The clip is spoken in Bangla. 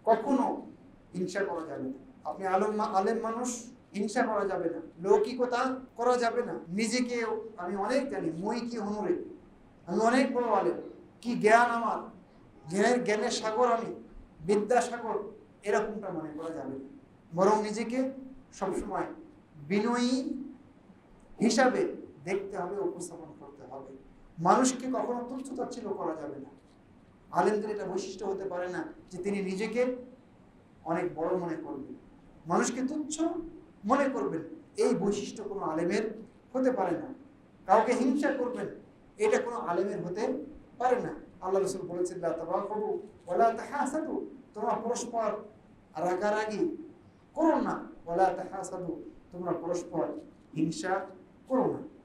কখনো হিংসা করা যাবে না। আপনি আলেম মানুষ, হিংসা করা যাবে না, লৌকিকতা করা যাবে না। নিজেকে আমি অনেক জানি, মই কি হনুরে, আমি অনেক বড় আলেম, কি জ্ঞান আমার, জ্ঞানের সাগর আমি, বিদ্যাসাগর, এরকমটা মনে করা যাবে না। বরং নিজেকে সবসময় বিনয়ী হিসাবে দেখতে হবে, উপস্থাপন করতে হবে। মানুষকে কখনো তুচ্ছ-তাচ্ছিল্য করা যাবে না। আলেমদের এটা বৈশিষ্ট্য হতে পারে না যে তিনি নিজেকে অনেক বড় মনে করবেন, মানুষকে তুচ্ছ মনে করবেন, এই বৈশিষ্ট্য কোনো আলেমের হতে পারে না। কাউকে হিংসা করবেন, এটা কোনো আলেমের হতে পারে না। আল্লাহ রাসূল বলেছেন, লা তাবাগু ওয়ালা তাহাসাদু, তোমরা পরস্পর রাগারাগি করো না, ওয়ালা তাহাসাদু, তোমরা পরস্পর হিংসা করো না।